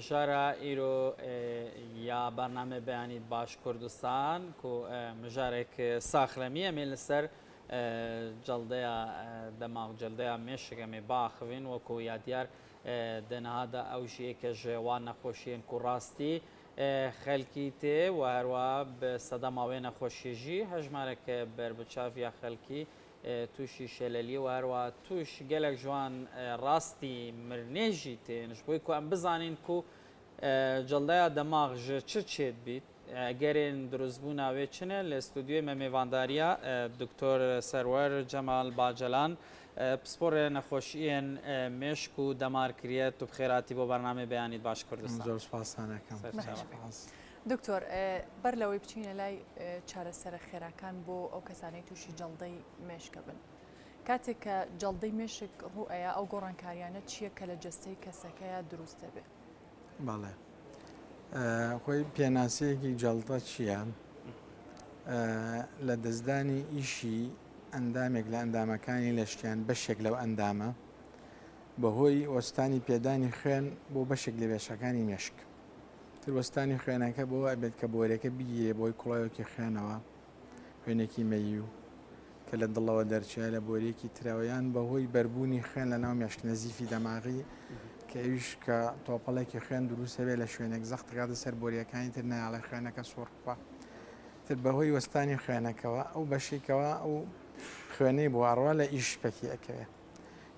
مژارە ئیرۆ یا بەرنامە بەیانی باش کوردستان و مژارێک ساخرەمیە مێ لەسەر جەڵدەیە دەماغ جەلدەیە مێشکەمێ باخوین وەکو یا دیار دەنەهادا ئەو ژیەکە ژێوان نەخۆشیێن و ڕاستی خەلکی تێ و هەروە بە سەدا ماوەیە نەخۆشیژی هەژمارێکە بربچاویا خەلکی تووشی شەلەلی و هەروە توش گەلێک جوان ڕاستی مرنێژی تێنش بۆی کو ئەم بزانین و جەڵدەیە دەماغ ژ چ چێت بیت ئەگەرێن دروستبوو ناوێ چنە لە ستودیۆی مە میێوانداریە دکتۆر سەروەر جەمال باجەلان پسپۆرە نەخۆشیێن مێشک و دەمارکرێت و بخێراتی بۆ بەرنامە بەیانیت باش کوردستان. زۆر سپاسانەکەم. دکتۆر بەر لەوەی بچینە لای چارەسەرە خێراکان بۆ ئەو کەسانەی تووشی جەڵدەی مێشکە بن. کاتێک کە جەڵدەی مێشک ڕوئەیە ئەو گۆڕانکاریانە چییە کە لە جەستەی کەسەکەیە دروستە بێ؟ بەڵێ خۆی پێناسەیەکی جەڵدە چییە؟ لە دەستدانی ئیشی ئەندامێک لە ئەندامەکانی لەشتیان بەشێک لەو ئەندامە بەهۆی وەستانی پێدانی خوێن بۆ بەشێک لە وێشەکانی مێشک. وەستانی خوێنەکە بۆ ئەبێت کە بۆرەکە بگیرێ بۆی کوڵایەکی خوێنەوە خوێنێکی مەیی و کە لە دڵەوە دەرچێ لە بۆرێکی تراوەیان بەهۆی بەربوونی خوێن لە ناو مێشک نەزیفی دەماغی کە ئەویش کە تۆپەڵێکی خوێن دروستە بێت لە شوێنێک زەخت دەکاتە سەر بۆریەکانی تر نایاڵە خوێنەکە سوڕخوا تر بەهۆی وەستانی خوێنەکەەوە ئەو بەشێکەوە ئەو خوێنەی بۆ ئاڕوا لە ئیش پەکی ئەەکەوێت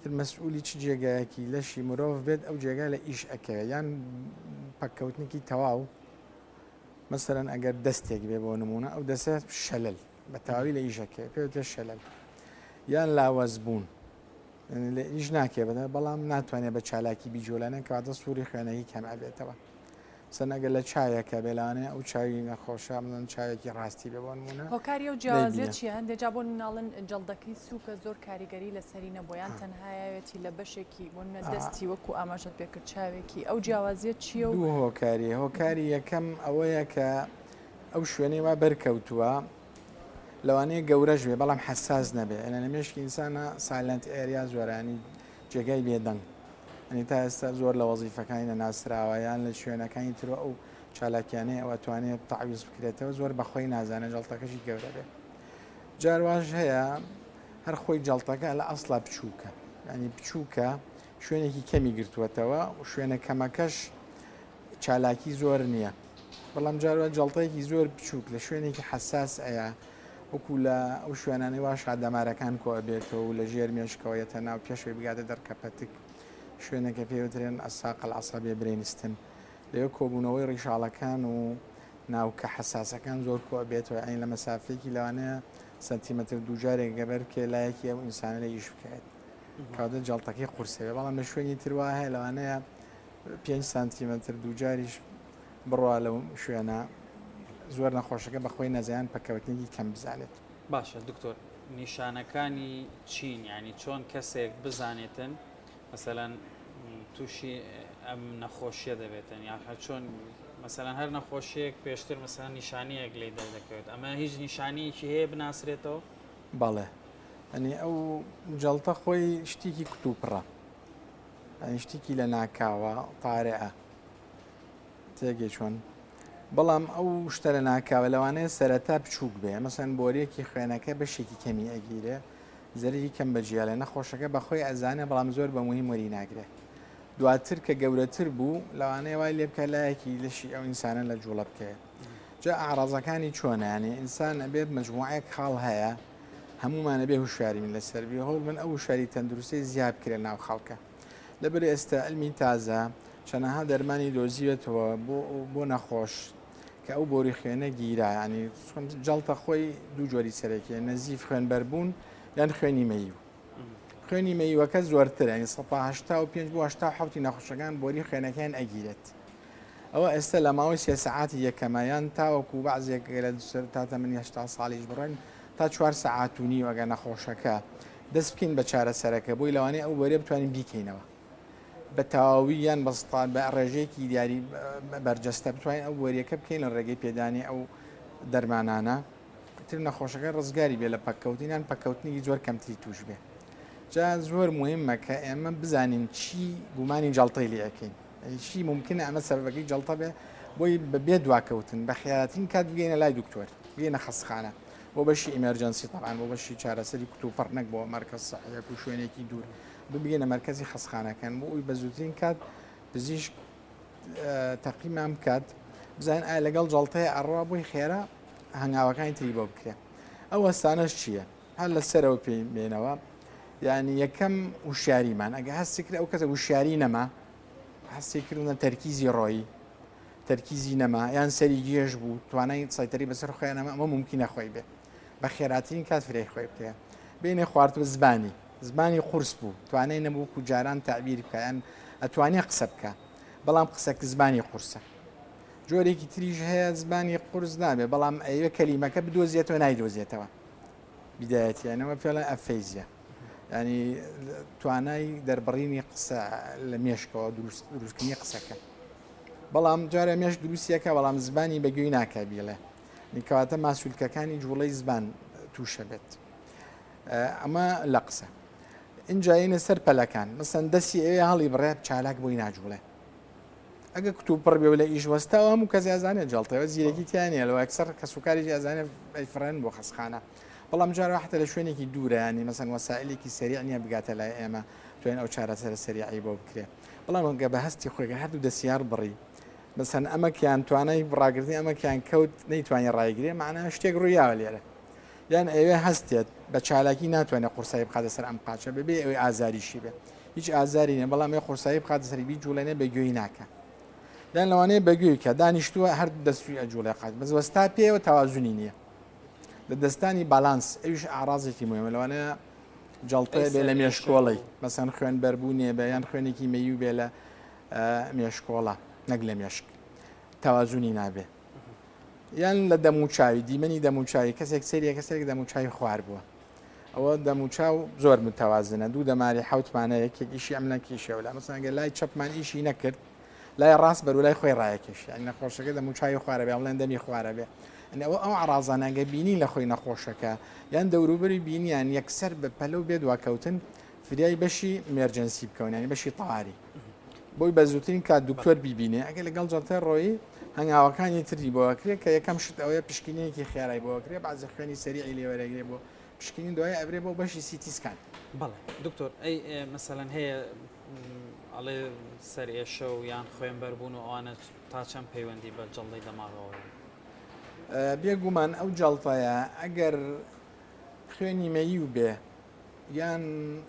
تر مەسئولی چ جێگایەکی لەشی مرۆڤ بێت ئەو جێگا لە ئیش ئەەکەوێت یان پەککەوتنێکی تەواو مەسەرەن ئەگەر دەستێک بێ بۆ نمونە ئەو دەسێت شەلل بە تەواوی لە ئیشەکە پێوتێ شەلل یان لاوەزبوون لە ئیش ناکێ بەدە بەڵام ناتوانێت بە چالاکی بیجۆلانە کەواتە سووری خوێنەی کەم ئەبێتەوە سەنەگە لە چایەکە بێلانێ ئەو چاوی نەخۆشە من چاوێکی ڕاستی بێ بۆ نمونە هۆکاری و جیاوازیە چیە هەندێجا بۆ مناڵن جەڵدەکەی سووکە زۆر کاریگەری لەسەری نەبوویان تەنهایەتی لە بەشێکی بۆنە دەستی وەکو ئاماژەت پێکرد چاوێکی ئەو جیاوازیە چییە و هۆکاری یەکەم ئەوەیە کە ئەو شوێنەی وا بەرکەوتووە لەوانەیە گەورەش بێ بەڵام حساس نەبێ ئەنە لە مێشکی ئینسانە سایلەنت ئێریا زۆرانی جێگای بێدەنگ ئەنی تا ئێستا زۆر لە وەزیفەکانی نەناسراوەیان لە شوێنەکانی ترەوە ئەو چالاکیانەیە ئەوە توانێت تەعویز بکرێتەوە زۆر بەخۆی نازانە جەڵتەکەشی گەورە بێ جارواژ هەیە هەر خۆی جەڵتەکە لە ئەسڵا بچووکە ینی بچووکە شوێنێکی کەمی گرتووەتەوە و شوێنە کەمەکەش چالاکی زۆر نییە بەڵام جاروا جەڵتەیەکی زۆر بچووک لە شوێنێکی حساس ئەیە وەکو لە ئەو شوێنانەی واش دەمارەکان کۆ بێتەوە و لە ژێر مێشکەوەیەتە ناو پێشوی بگاتە دەرکەپەتک شوێنەکە پێوترێن ئەساقل عەسەبیە برێنستن لەوێ کۆبوونەوەی ڕیشاڵەکان و ناوکە حساسەکان زۆر کۆ بێتەوە ئەین لە مەسافەیەکی لەوانەیە سنتیمەتر دووجارێک گەبەر کێ لایەکی ئەو ئینسانە لە ئیش بکات کاتە جەڵتەکەی قورسەوێ بەڵام لە شوێنی تروا هەیە لەوانەیە 5 سانتیمەتر دووجاریش بڕوا لەو شوێنە زۆر نەخۆشەکە بەخۆی نەزیان پەکەوتنێکی کەم بزانێت. باشە دکتۆر نیشانەکانی چین ینی چۆن کەسێک بزانێتن مثلەن تووشی ئەم نەخۆشیە دەبێتن یاخە چۆن مەسەلەن هەر نەخۆشیەک پێشتر مەسەلەن نیشانەیەک لێ دەردەکەوێت ئەمە هیچ نیشانەیەکی هەیە بناسرێتەوە؟ بەڵێ ئەنی ئەو جەڵتە خۆی شتێکی کتوپڕە شتێکی لە ناکاوە تارەئە تێگەی چۆن بەڵام ئەو شتە لە ناکاوە لەوانەیە سەرەتا بچووک بێ مەسەن بۆرێکی خوێنەکە بەشێکی کەمی ئەگیرێ زەرری کەم بەجیا لە نەخۆشەکە بەخۆی ئەزانێ بەڵام زۆر بە مهم وەری ناگرێت دواتر کە گەورەتر بوو لەوانەیە وای لێ بکە لایەکی لەشی ئەو ئینسانە لە جوڵە بکەێت جا ئاڕازەکانی چۆنانێ ئینسان ئەبێت مجموعەیەک خاڵ هەیە هەمومانە بێ هوشاری من لەسەربی هەوڵ من ئەو شاری تەندروستی زیاد کرێت ناو خەڵکە لەبەر ئێستا ئەلمی تازە چەنەها دەرمانی دۆزیوێتەوە بۆ نەخۆش کە ئەو بۆری خوێنە گیرا ینی جەڵتە خۆی دوو جۆری سەرەکیە نەزیف خوێن بەربوون یان خوێنی مەیو خوێنی مەیوەکە زۆرتر ینی 1985 بۆ 1970 نەخۆشەکان بۆری خوێنەکەیان ئەگیرێت ئەوە ئێستا لە ماوەی 3 سەعاتی یەکەمەیان تاوەکو بەعزێک لە تاتە من 80 ساڵیش بڕێن تا 4 سەعات و نیو ئەگە نەخۆشەکە دەست بکەین بە چارەسەرەکە بۆی لەوانەیە ئەو وەرێ بتوانین بیکەینەوە بە تەواوی یان بەستان بە ڕێژەیەکی دیاری بەرجەستە بتوانین ئەو وەریەکە بکەین لە ڕێگەی پێدانی ئەو دەرمانانە تر نەخۆشەکە ڕزگاری بێ لە پەککەوتینان پەککەوتنی زۆر کەمتری توش بێ جا زۆر مهمە کە ئێمە بزانین چی گومانی جەڵتەی لێەکەین شی ممکنە ئەمە سەبەبەکەی جەڵتە بێ بۆی بەبێ دواکەوتن بە خیاتین کات بگەینە لای دکتۆر بگەینە خەسخانە بۆ بەشی ئیمەرجەنسی تەعاان بۆ بەشی چارەسەری کتوپەر نەک بۆ مەرکەز سەحەیەک و شوێنێکی دوور ببگەینە مەرکەزی خەسخانەکان بۆ ئەوی بە زووترین کات پزیشک تەقیمان بکات بزانین ئایا لەگەڵ جەڵتەیە ئەڕوا بۆی خێرا هەنگاوەکانی تری بۆ بکرێ ئەو هەستانەش چییە؟ هەر لەسەرەوە پێی بێنەوە یعنی یەکەم وشاریمان ئەگە هەستی کرد ئەو کەسە وشاری نەما هەستیکردنە تەرکیزی ڕۆیی تەرکیزی نەما یان سەری گێژ بوو توانای سایتەری بەسەر خۆیانەمە ئەمە ممکنە خۆی بێ بە خێراترین کات فرێ خۆی بکە بینێ خوارد بە زبانی قورس بوو توانای نەبوو و جاران تعبیر بکەیان ئەتوانێ قسە بکە بەڵام قسەک زبانی قورسە جۆرێکی تریژ هەیە زبانی قورس نابێ بەڵام ئەوە کەلیمەکە بدۆزیێتەوە نایدۆزیێتەوە بیدایەتیانەوە پێڵە ئەفەیزیە ینی توانای دەربڕینی قسە لە مێشکەوە دروستکردنی قسەکە بەڵام جارە مێش دروستیەکە بەڵام زبانی بەگوێی ناکە بیڵێ نیکەواتە ماسوولکەکانی جوڵەی زبان تووشە بێت ئەمە لە قسە اینجاینە سەر پەلەکان مەسەن دەستی ئەوێ هەڵی بڕێ چالاک بۆی ناجوڵێ ئەگە کتتو پڕ بێ لە ئیش وەستاوە هەموو کەس یازانێت جڵتەوە زیرەکی تیانە لەوە ئەکسەر کە سوکاری یازانێت ئەیفرێن بۆ خەسخانە بەڵام جارە حتە لە شوێنێکی دوورەیانی مەسەن وەسائلێکی سەریع نییە بگاتە لای ئێمە توێن ئەو چارەسەر سەریعی بۆ بکرێ بەڵام گە بە هەستی خۆیگە هەردوو دەسیار بڕی مەسەن ئەمەکیان توانای ڕاگرنی ئەمەکیان کەوت نەیتوانانی ڕایگرێ معنە شتێک ڕوویاوە لێرە یان ئەوێ هەستێت بە چالاکی ناتوانێت قورسایی بخاتە سەر ئەم قاچە ببێ ئەوەی ئازاریشی بێ هیچ ئازاری نیە بەڵام ێ قورسایی بخاتە سەری جوڵێنێ بەگوێی ناکە یان لەوانەیە بەگوێی کە دانیشتووە هەر دەستوی ئەجوڵێ قات بەس وەستا پێوە تەوازونی نییە لە دەستانی باڵانس ئەویش ئاڕازێکی مهمە لەوانەیە جەڵتەیە بێ لە مێشکۆڵی مەسەن خوێن بەربوونێ بە یان خوێنێکی مەیوو بێ لە مێشکۆڵە نەک لە مێشک تەوازونی نابێ یان لە دەموچاوی دیمەنی دەموچاوی کەسێک سەریە کەسێک دەموچاوی خوار بووە ئەوە دەموچاو زۆر متەوازنە دوو دەماری حوتمانە یەکێک ئیشی ئەم نەکیشەوە لە مەسەنگە لای چەپمان ئیشی نەکرد لای ڕاست بەر لای خۆی ڕایەکەش یعنی نەخۆشەکە دەموچاوی خوارە بێ بڵێن دەمی خوارە بێ ئەو عرازانەگە بینی لە خۆی نەخۆشەکە یان دەوروبەری بینیان یەکسەر بە پەلەو بێ دواکەوتن فریای بەشی مێرجەنسی بکەونانی بەشی تەواری بۆی بە زووترین کات دکتۆر بیبینێ ئەگە لەگەڵ جەڵتەی ڕۆیی هەنگاوەکانی تری بۆکرێت کە یەکەم شت ئەوەیە پشکنەیەکی خێرای بۆکرێ بەعزە خوێنی سەریعی لێوەرەگرێ بۆ پشکنین دوای ئەبرێ بۆ بەشی سیتیسکان بەڵێ دکتۆر ئەی مەسەلەن هەیە ئەڵێ سەر ئێشە و یان خوێن بەربوون و ئەوانە تا چەند پەیوەندی بە جەڵدەی دەماغەوە بێگومان ئەو جەڵتەیە ئەگەر خوێنی مەیوو بێ یان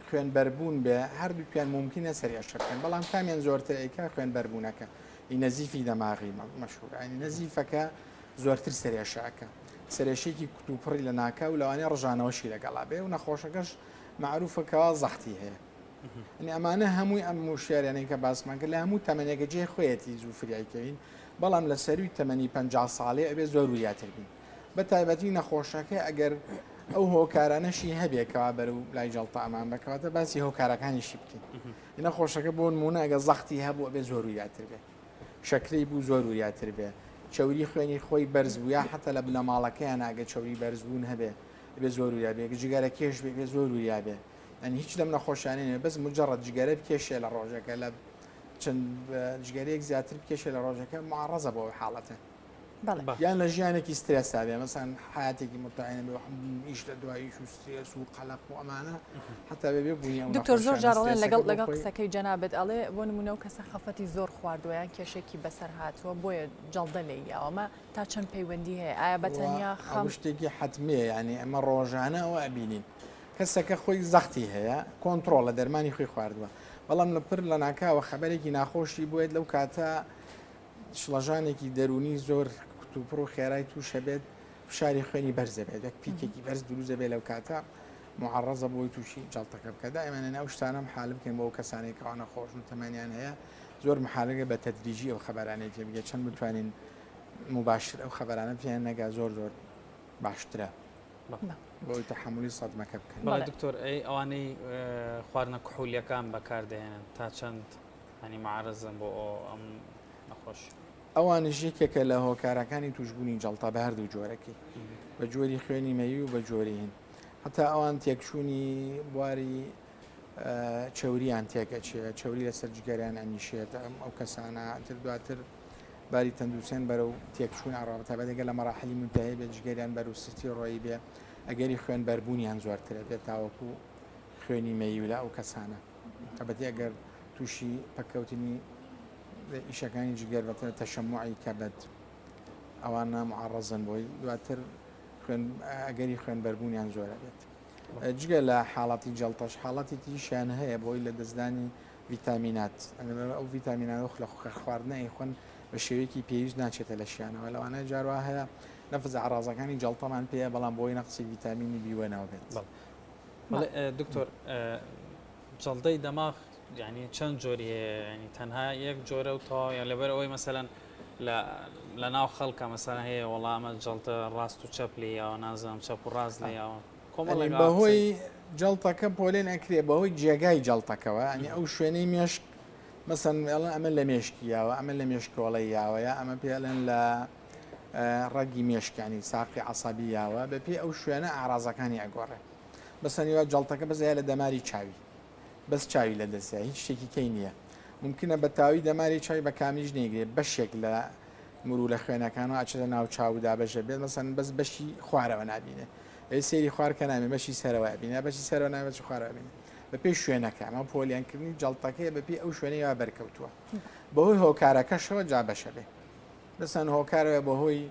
خوێن بەربوون بێ هەردووکیان ممکنە سەریعشە بکەن بەڵام کامیان زۆرتر ئەیکا خوێن بەربوونەکە نەزیفی دەماغی مەشهور ئەنی نەزیفەکە زۆرتر سەرێشەکە سەرێشێکی کتوپڕی لە ناکە و لەوانەیە ڕژانەوەشی لەگەڵا بێ و نەخۆشەکەش معروفەکەەوە زەختی هەیە ئەمانە هەمووی ئەم وشارێنەی کە باسمان کرد لە هەموو تەمەنێکە جێ خۆیەتی زوو فریایکەوین بەڵام لە سەروی تەمەنی 50 ساڵێ ئەبێ زۆر وریاتر بین بە تایبەتی نەخۆشەکە ئەگەر ئەو هۆکارانەشی هەبێکەوە بەر و لای جەڵتە ئەمان بکەواتە باسی هۆکارەکانیشی بکەین نەخۆشەکە بۆ نمونە ئەگە زەختی هەبوو ئەبێ زۆر وریاتر بێ شەکرەی بوو زۆر وریاتر بێ چەوری خوێنی خۆی بەرز بوو یا حتا لە بنەماڵەکەیان ئاگە چەوری بەرزبوون هەبێ بێ زۆر وریا بێ جگەرە کێش بێ بێ زۆر وریا بێ ئەنی هیچ لەم نەخۆشانێنێ بەس مجرد جگەرە بکێشێ لە ڕۆژەکە لە چەند جگەرەیەک زیاتر بکێشێ لە ڕۆژەکە معڕەزە بۆ حاڵەتە یان لە ژیانێکی سترێسا بێ مەسەن حیاتێکی متعینە بێ ئیش لە دواییش و سترێس و قەلەق و ئەمانە حتا بێ بوونی دکتۆر زۆر جارڵێن لەگەڵ قسەکەی جەنابێت ئەڵێ بۆ نمونە و کەسە خەفەتی زۆر خواردووە کێشێکی بەسەر هاتووە بۆیە جەڵدە لێ یاوەمە تا چەند پەیوەندی هەیە ئایا بەتەنیا خەم شتێکی حتمەیە ینی ئەمە ڕۆژانە ئەوە ئەبینین کەسەکە خۆی زەختی هەیە کۆنتترۆل لە دەرمانی خۆی خواردووە بەڵام لە پر لە ناکاوە خەبەرێکی ناخۆشی بێت لەو کاتە شڵەژانێکی دەرونی زۆر کتوپڕ و خێرای تووشە بێت فشاری خوێنی بەرزە بێت یەک پیکێکی بەرز دروزە بێت لەو کاتە معڕەزە بۆی تووشی جەڵتەکە بکە دائیمەنە ناو شتانەم حال بکەین بۆ کەسانێک کەوانە خۆش و تەمەنیان هەیە زۆر محالەکە بە تەدریجی ئەو خەبەرانەی تێ بگێت چەند بتوانین مباشر ئەو خەبەرانە پێیان نەگا زۆر باشترە بۆی تەحملی سەدمەکە بکەن. بەڵێ دکتۆر ئەی ئەوانەی خواردنە کحولیەکان بەکاردێنن تا چەند هەنی معارەزم بۆ ئەم نەخۆش ئەوانش یەکێکە لە هۆکارەکانی توشبوونی جەڵتا بە هەردوو جۆرەکەی بە جۆری خوێنی مەیوی و بە جۆری هین حتا ئەوان تێکچوونی بواری چوریان تێکەچێت چوری لەسەر جگەریان ئەنیشێت ئەو کەسانە تر دواتر باری تەندروستیان بەرەو تێکچوون ئاڕابەتە بە دەگەل لە مەراحلی منتهەیە بێت جگەریان بەرەو سستی ڕۆیی بێ ئەگەری خوێن بەربوونیان زۆرترە بێت تاوەکو خوێنی مەیولە ئەو کەسانە تەبەتی ئەگەر تووشی پەکەوتنی ئیشەکانی جگەر بەتە تەشەموعی کەبەت ئەوانە معڕەزن بۆی دواتر ئەگەری خوێن بەربوونیان زۆرە بێت جگە لە حاڵاتی جەڵتەش حاڵاتی تریشیان هەیە بۆی لە دەستدانی ڤیتامینات ئەو ڤیتامینات لە خواردنەی خوۆن بە شێوەیەکی پێویست ناچێتە لە شیانەوە لەوانەیە جاروا هەیە نەفز ئاڕازەکانی جەڵتەمان پێەیە بەڵام بۆی نەقسی ڤیتامینی بیوەنەوە بێت دکتۆر جەڵدەی دەماغ ینی چەند جۆری هەیە ینی تەنها یەک جۆرە و تا یان لەبەر ئەوەی مەسەلەن لە ناو خەڵکە مەسەلەن هەیە وەڵامە جەڵتە ڕاست و چەپ لێیەوە نازانم چەپ و ڕاست لێیەوە بەهۆی جەڵتەکە پۆلێن ئەکرێ بەهۆی جێگای جەڵتەکەەوە ئەنی ئەو شوێنەی مێشک مەسەن ئەمە لە مێشکیاوە ئەمە لە مێشکۆڵی یاوەیە ئەمە پێڵێن لە ڕەگی مێشکانی ساقی عسەبی یاوە بە پێی ئەو شوێنە ئاڕازەکانی ئەگۆڕێ بەسەنیوە جەڵتەکە بەزایە لە دەماری چاوی بەس چاوی لە دەستە هیچ شتێکی کەی نییە ممکنە بە تاوی دەماری چاوی بە کامیش نێگرێت بەشێک لە مرور لە خوێنەکانەوە ئاچێتە ناو چاودا بەشە بێت مەسەن بەس بەشی خوارەوە نبینێ سێری خوارکە نامێ بەشی سەرەوە بینە بەشی سەرەوە ناوێت خوارەوە بینێ بە پێی شوێنەکە ئەمە پۆلیانکردنی جەڵتەکەی بە پێی ئەو شوێنەیەوە بەرکەوتووە بەهۆی هۆکارەکەشەوە جا بەشە بێ بەسەن هۆکارەوە بەهۆی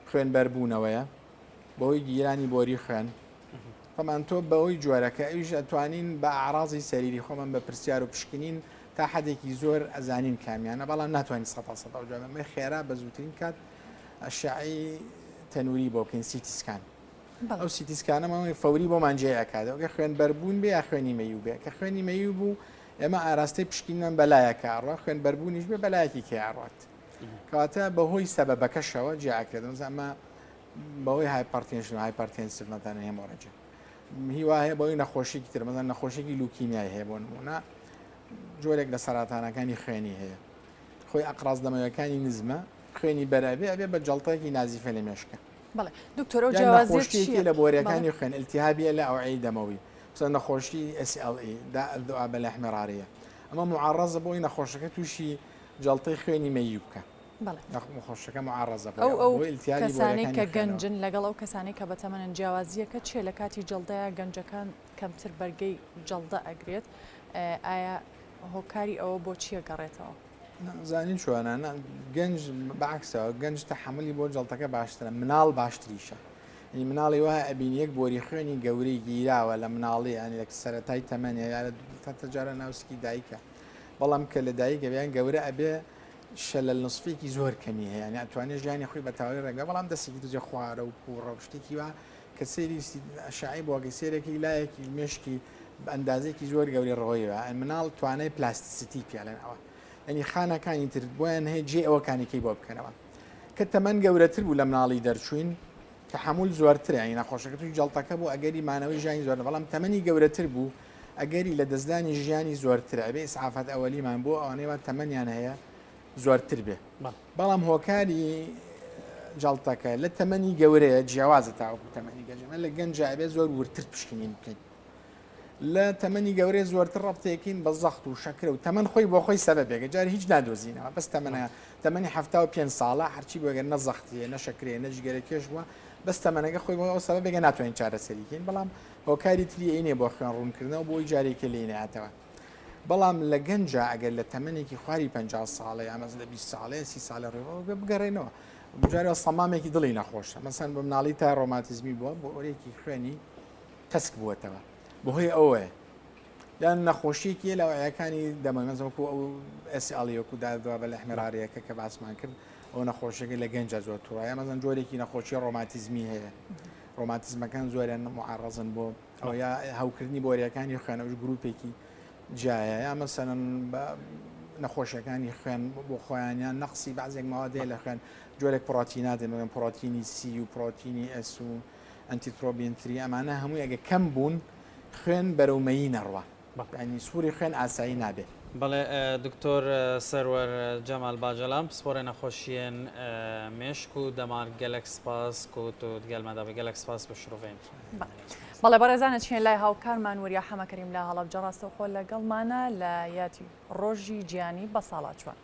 خوێن بەربوونەوەیە بەهۆی گیرانی بۆری خوێن خۆمان تۆ بەهۆی جۆرەکە ئەویش ئەتوانین بە ئاڕازی سەریری خۆمان بە پرسیار و پشکنین تا حدێکی زۆر ئەزانین کامیانە بەڵام ناتوانین سەد جوامە خێرا بە زووترین کات ئەشعی تەنووری بۆ بکەین سیتیسکان ئەو سیتیسکانەمەوەی فەوری بۆمان جێیەکاتەوە کە خوێن بەربوون بێ یا خوێنی مەیوو بێ کە خوێنی مەیوو بوو ئێمە ئاراستەی پشکینمان بەلایەکە ئاڕوا خوێن بەربوونیش بێ بەلایەکی کێڕات کەواتە بەهۆی سەبەبەکەشەوە جیاکرێت ئەمە بەهۆی هایپەرتێنشن هایپەرتێنسڤنەتانە هێمۆرەجە هیوا هەیە بەوەی نەخۆشیی تر مەزان نەخۆشیێکی لوکیمیای هەیە بۆ نمونە جۆرێک لە سەراتانەکانی خوێنی هەیە خۆی ئەقراز دەمەوەکانی نزمە خوێنی بەرەبێ ئەبێ بە جەڵتەیەکی نازیفە لە مێشکە بەڵێ دکتۆر ئەو جیاوازیەتی لە بۆریەکانی خوێن ئیلتیهابیە لە ئەوعی دەمەوی چەند نەخۆشی SLE داء بالاحمرارية ئەمە معارەزە بۆی نەخۆشەکە تووشی جەڵتەی خوێنی مەیوب بکە نەخۆشەکە معارەزە ئەو کەسانی کە گەنجن لەگەڵ ئەو کەسانی کە بەتەمەنن جیاوازیەکە چێ لە کاتی جەڵدەیە گەنجەکان کەمتر بەرگەی جەڵدە ئەگرێت ئایا هۆکاری ئەوە بۆ چیە گەڕێتەوە؟ زانین چۆنانە گەنج بەعکسەوە گەنج تەحملی بۆ جەڵتەکە باشترە مناڵ باشتریشە مناڵی وایە ئەبین یەک بۆری خوێنی گەورەی گیراوە لە مناڵی ئەنی لە سەرەتای تەمەنێ یا تەجارە ناوسکی دایکە بەڵام کە لە دایکە بیان گەورە ئەبێ شە لە نسفێکی زۆر کەمی هەیە ینی ئەتوانێت ژیانی خۆی بە تاوای ڕێگە بەڵام دەستێکی دوزێ خوارە و پوڕە شتێکی وە کە سێری شعی بۆگەی سێرەی لایەکی مشکی بە ئەندازێکی زۆر گەوری ڕۆیەوە مناڵ توانای پلاستیسیتی پێڵێنەوە ینی خانەکانی تر بۆیان هەیە جێ ئەوەکانێکی بۆ بکەنەوە کە تەمەەن گەورەتر بوو لە مناڵی دەرچوین کە هەمول زۆرتر ینی نەخۆشەکە توی جەڵتەکە بوو ئەگەری مانەوەی ژیانی زۆر بەڵام تەمەنی گەورەتر بوو ئەگەری لە دەستدانی ژیانی زۆرتر ئەبێ ئسعافەت ئەوەلیمان بۆ ئەوانەوە تەمەنیان هەیە زۆرتر بێ بەڵام هۆکاری جەڵتەکە لە تەمەنی گەورەیە جیاوازە تاوەکو تەمەنی گەنجمە لە گەنج ئەبێ زۆر ورتر پشکنین بکەین لە تەمەنی گەورەی زۆرتر ڕەبتێکین بە زەخت و شەکرە و تەمەن خۆی بۆ خۆی سەبەبێکە جاری هیچ نادۆزینەوە بەس تەمەنی 75 ساڵە هەرچی بۆگەر نە زەختیە نە شەکرێ نە جگەرە کێش بووە بەس تەمەنەکە خۆی بۆ ئەو سەبەبێکە ناتوانین چارەسەریکەین بەڵام هۆکاری تری ئینێ بۆ خوێن ڕوونکردنەوە بۆی جارێکە لێنێتەوە بەڵام لە گەنجە ئەگەر لە تەمەنێکی خواری 50 ساڵە یامەز لە 20 ساڵەیە 30 ساڵە ڕێوە بگەڕێنەوە بجارە سەمامێکی دڵی نەخۆشە مەسەن بە مناڵی تا ڕۆماتیزمی بووە بۆ ئۆرێکی خوێنی تەسک بووەتەوە بەهۆی ئەوەیە یان نەخۆشیەکی لە ئەوەکانی دەمەمەزەوەکو ئەو SLەکو دادووە بە لەحمێراریەکە کە باسمان کرد ئەو نەخۆشیەکە لە گەنجە زۆر تووڕایە مەزەن جۆرێکی نەخۆشی ڕۆماتیزمی هەیە ڕۆماتیزمەکان زۆریان معڕەزن بۆ ئەو یا هەوکردنی بۆریەکانی خوێنەوەش گروپێکی جایە یا مەسەن بە نەخۆشیەکانی خوێن بۆ خۆیانیان نەقسی بەعزێک ماوەدەیە لە خوێن جۆرێک پڕۆتینات دەمەن پڕۆتینی سی و پڕۆتینی S و ئەنتیترۆبینتری ئەمانە هەمووی ئەگە کەم بوون خوێن بەرەومەیی نەڕوە ینی سووری خوێن ئاسایی نابێت بەڵێ دکتۆر سەروەر جەمال باجەلام پسپۆرە نەخۆشیێن مێشک و دەمار گەلێک سپاس و گەلمەداوی گەلێک سپاس بە شروڤێن بەڵێ بەڕێزانە چین لای هاوکارمان وەریا حەمەکەریم لە هەڵەبجە ڕاستەوخۆ لەگەڵمانە لە یاتی ڕۆژی گیانی بە ساڵات چوان.